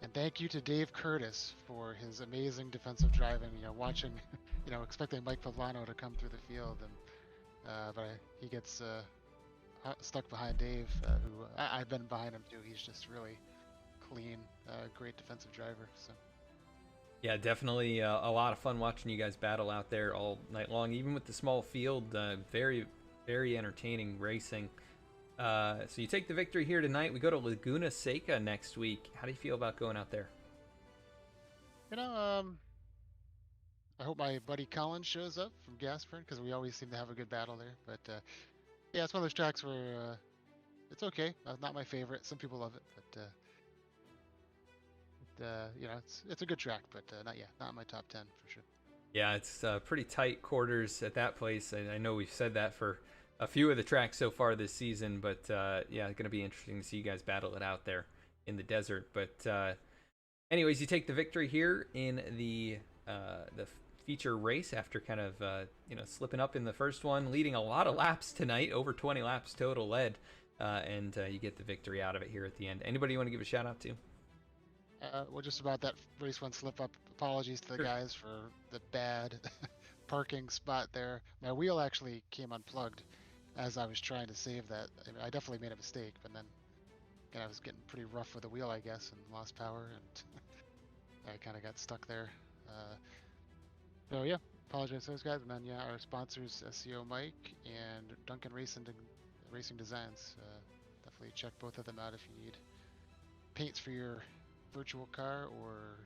And thank you to Dave Curtis for his amazing defensive driving. Watching, expecting Mike Pablano to come through the field, and but he gets stuck behind Dave, who I've been behind him too. He's just really clean, great defensive driver. So.
Yeah, definitely a lot of fun watching you guys battle out there all night long, even with the small field. Very entertaining racing. So you take the victory here tonight. We go to Laguna Seca next week. How do you feel about going out there?
I hope my buddy Colin shows up from Gaspard, because we always seem to have a good battle there. But yeah, it's one of those tracks where it's okay. Not my favorite. Some people love it, but it's a good track. But not in my top 10 for sure.
Yeah, it's pretty tight quarters at that place. I know we've said that for a few of the tracks so far this season, but yeah, it's going to be interesting to see you guys battle it out there in the desert. But anyways, you take the victory here in the feature race after kind of slipping up in the first one, leading a lot of laps tonight, over 20 laps total led, and you get the victory out of it here at the end. Anybody you want to give a shout out to?
Well, just about that race 1 slip up. Apologies to the guys for the bad parking spot there. My wheel actually came unplugged as I was trying to save that. I definitely made a mistake, but then I was getting pretty rough with the wheel, I guess, and lost power, and I kind of got stuck there. So yeah, apologize to those guys. And then yeah, our sponsors, SEOMike and Duncan Racing Designs. Definitely check both of them out if you need paints for your virtual car or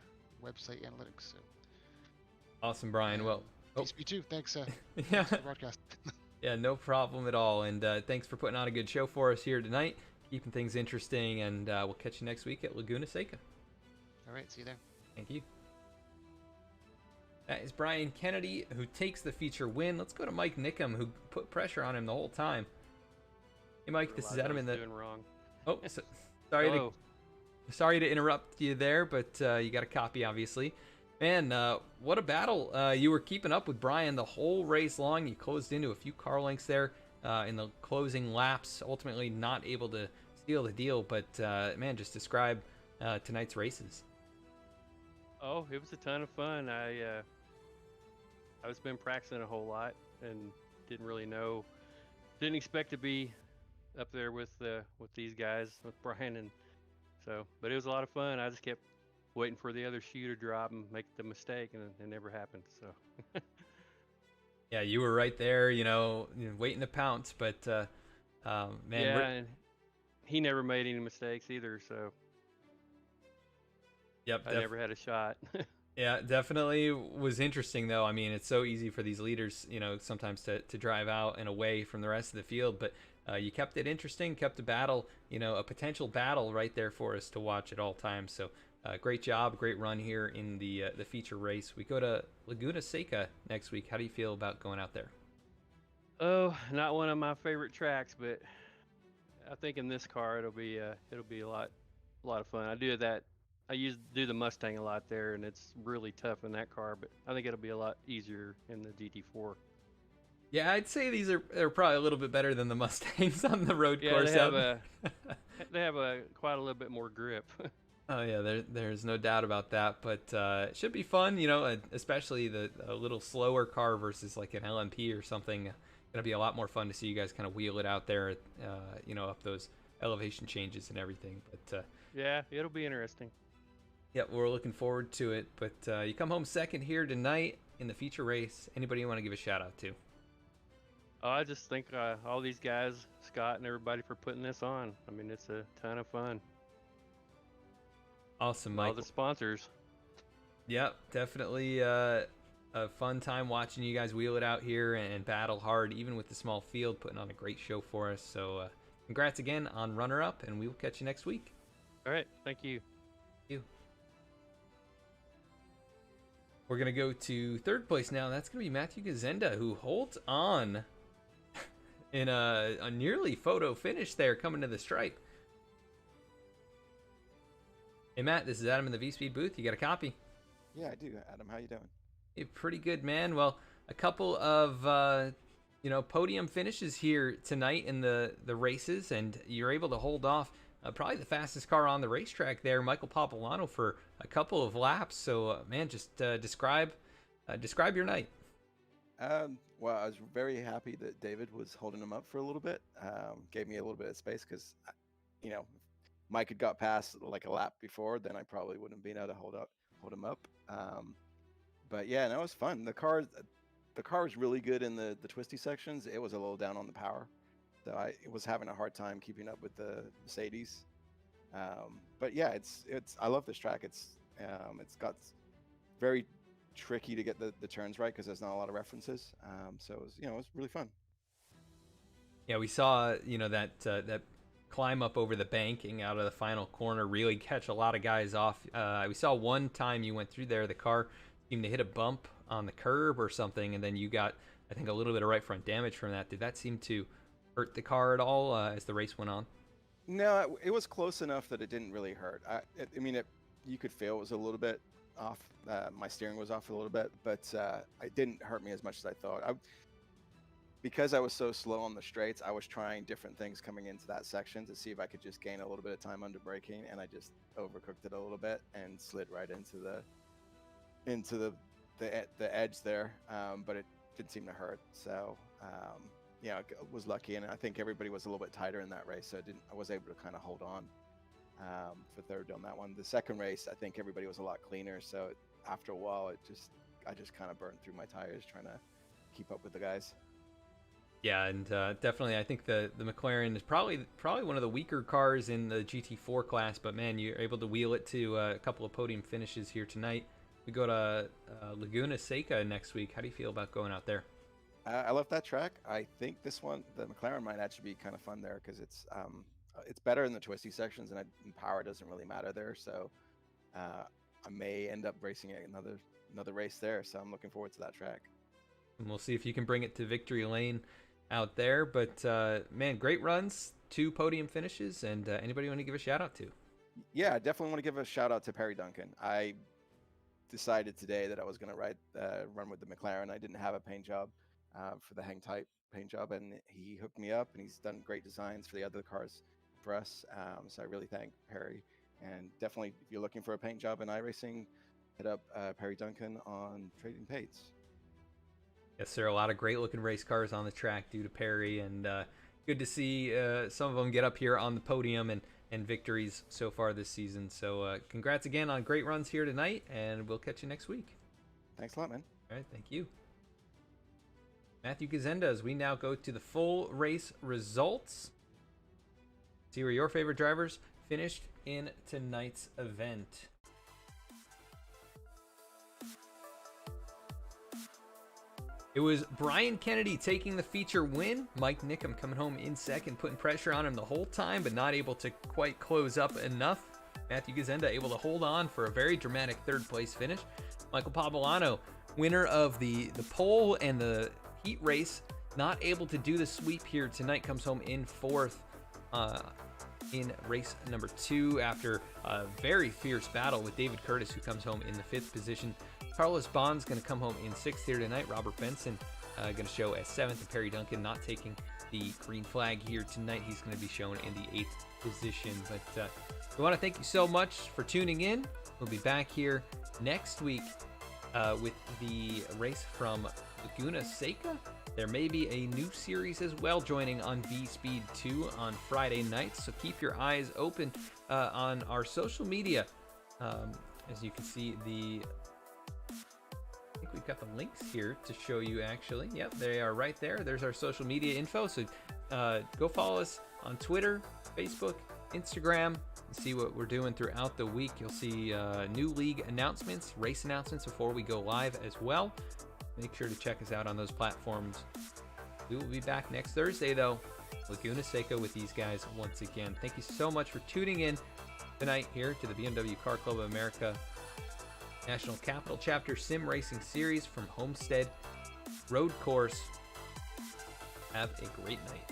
website analytics. So.
Awesome, Brian. Well,
me too. Thanks.
Yeah.
For the broadcast.
Yeah, no problem at all. And thanks for putting on a good show for us here tonight. keeping things interesting, and we'll catch you next week at Laguna Seca.
All right, see you there.
Thank you. That is Brian Kennedy, who takes the feature win. Let's go to Mike Nickham, who put pressure on him the whole time. Hey, Mike, this is Adam in the...
doing wrong.
Oh, sorry
Hello.
Sorry to interrupt you there, but you got a copy, obviously. Man, what a battle. You were keeping up with Brian the whole race long. You closed into a few car lengths there in the closing laps, ultimately not able to seal the deal. But, man, just describe tonight's races.
Oh, it was a ton of fun. I was been practicing a whole lot and didn't really know, didn't expect to be up there with these guys, with Brian, and so, but it was a lot of fun. I just kept waiting for the other shoe to drop and make the mistake, and it never happened. So
Yeah, you were right there, waiting to pounce, but man,
yeah, and he never made any mistakes either, so
yep,
I never had a shot.
yeah, definitely was interesting though. I mean, it's so easy for these leaders, sometimes to drive out and away from the rest of the field, but you kept it interesting, kept a battle, a potential battle right there for us to watch at all times. So great job, great run here in the feature race. We go to Laguna Seca next week. How do you feel about going out there?
Oh, not one of my favorite tracks, but I think in this car it'll be a lot of fun. I do the Mustang a lot there, and it's really tough in that car, but I think it'll be a lot easier in the GT4.
Yeah, I'd say they're probably a little bit better than the Mustangs on the road course.
They have quite a little bit more grip.
Oh yeah, there's no doubt about that. But it should be fun, especially a little slower car versus like an LMP or something. Gonna be a lot more fun to see you guys kind of wheel it out there, up those elevation changes and everything. But
yeah, it'll be interesting.
Yeah, we're looking forward to it. But you come home second here tonight in the feature race. Anybody you want to give a shout out to?
Oh, I just think all these guys, Scott and everybody, for putting this on. I mean, it's a ton of fun.
Awesome, Mike.
All the sponsors.
Yep, definitely a fun time watching you guys wheel it out here and battle hard, even with the small field, putting on a great show for us. So congrats again on runner-up, and we will catch you next week.
All right, thank you.
Thank you. We're going to go to third place now. That's going to be Matthew Gazenda, who holds on in a nearly photo finish there coming to the stripe. Hey, Matt, this is Adam in the V-Speed booth. You got a copy?
Yeah, I do, Adam. How you doing?
Hey, pretty good, man. Well, a couple of, podium finishes here tonight in the races, and you're able to hold off probably the fastest car on the racetrack there, Michael Popolano, for a couple of laps. So, man, just describe your night.
Well, I was very happy that David was holding him up for a little bit. Gave me a little bit of space because, Mike had got past like a lap before, then I probably wouldn't have been able to hold him up. But yeah, no, it was fun. The car was really good in the twisty sections. It was a little down on the power, so I was having a hard time keeping up with the Mercedes. But yeah, I love this track. It's got very tricky to get the turns right because there's not a lot of references. So it was, it was really fun.
Yeah, we saw that climb up over the banking out of the final corner really catch a lot of guys off. We saw one time you went through there, the car seemed to hit a bump on the curb or something, and then you got, I think, a little bit of right front damage from that. Did that seem to hurt the car at all as the race went on?
No, it was close enough that it didn't really hurt. You could feel it was a little bit off. My steering was off a little bit, but it didn't hurt me as much as I thought. Because I was so slow on the straights, I was trying different things coming into that section to see if I could just gain a little bit of time under braking, and I just overcooked it a little bit and slid right into the edge there. But it didn't seem to hurt, so I was lucky, and I think everybody was a little bit tighter in that race, so I was able to kind of hold on for third on that one. The second race, I think everybody was a lot cleaner, so after a while, I just kind of burned through my tires trying to keep up with the guys.
Yeah, and definitely, I think the McLaren is probably one of the weaker cars in the GT4 class. But man, you're able to wheel it to a couple of podium finishes here tonight. We go to Laguna Seca next week. How do you feel about going out there?
I love that track. I think this one, the McLaren, might actually be kind of fun there because it's it's better in the twisty sections, and power doesn't really matter there. So I may end up racing it another race there. So I'm looking forward to that track.
And we'll see if you can bring it to victory lane out there. But man, great runs, 2 podium finishes, and anybody you want to give a shout out to?
Yeah, I definitely want to give a shout out to Perry Duncan. I decided today that I was going to run with the McLaren. I didn't have a paint job for the hang type paint job, and he hooked me up, and he's done great designs for the other cars for us. So I really thank Perry, and definitely if you're looking for a paint job in iRacing, hit up Perry Duncan on Trading Paints.
Yes, there are a lot of great looking race cars on the track due to Perry, and good to see some of them get up here on the podium and victories so far this season. So congrats again on great runs here tonight, and we'll catch you next week.
Thanks a lot, man.
All right, thank you. Matthew Gazenda, as we now go to the full race results. See where your favorite drivers finished in tonight's event. It was Brian Kennedy taking the feature win. Mike Nickham coming home in second, putting pressure on him the whole time, but not able to quite close up enough. Matthew Gazenda able to hold on for a very dramatic third place finish. Michael Pavolano, winner of the pole and the heat race, not able to do the sweep here tonight, comes home in fourth in race number 2 after a very fierce battle with David Curtis, who comes home in the 5th position. Carlos Bond's going to come home in 6th here tonight. Robert Benson going to show as 7th, and Perry Duncan not taking the green flag here tonight. He's going to be shown in the 8th position. But we want to thank you so much for tuning in. We'll be back here next week with the race from Laguna Seca. There may be a new series as well joining on V-Speed 2 on Friday nights, so keep your eyes open on our social media. As you can see, I think we've got the links here to show you actually. Yep, they are right there. There's our social media info, so go follow us on Twitter, Facebook, Instagram, and see what we're doing throughout the week. You'll see new league announcements, race announcements before we go live as well. Make sure to check us out on those platforms. We will be back next Thursday, though. Laguna Seca with these guys once again. Thank you so much for tuning in tonight here to the BMW Car Club of America National Capital Chapter Sim Racing Series from Homestead Road Course. Have a great night.